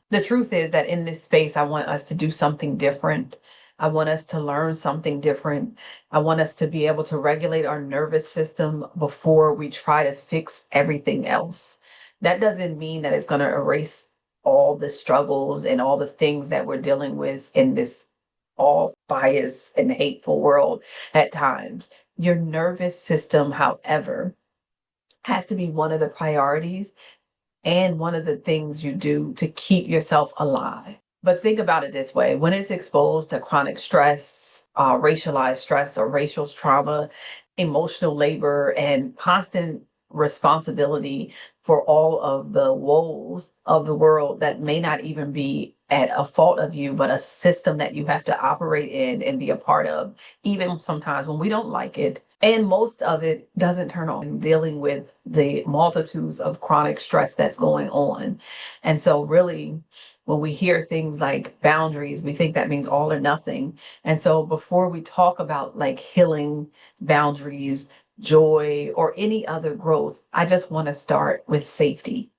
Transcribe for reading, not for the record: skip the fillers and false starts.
The truth is that in this space, I want us to do something different. I want us to learn something different. I want us to be able to regulate our nervous system before we try to fix everything else. That doesn't mean that it's going to erase all the struggles and all the things that we're dealing with in this all bias and hateful world at times. Your nervous system, however, has to be one of the priorities and one of the things you do to keep yourself alive. But think about it this way: when it's exposed to chronic stress, racialized stress or racial trauma, emotional labor, and constant responsibility for all of the woes of the world that may not even be at a fault of you, but a system that you have to operate in and be a part of, even sometimes when we don't like it. And most of it doesn't turn on dealing with the multitudes of chronic stress that's going on. And so, really, when we hear things like boundaries, we think that means all or nothing. And so, before we talk about like healing boundaries, joy, or any other growth, I just want to start with safety.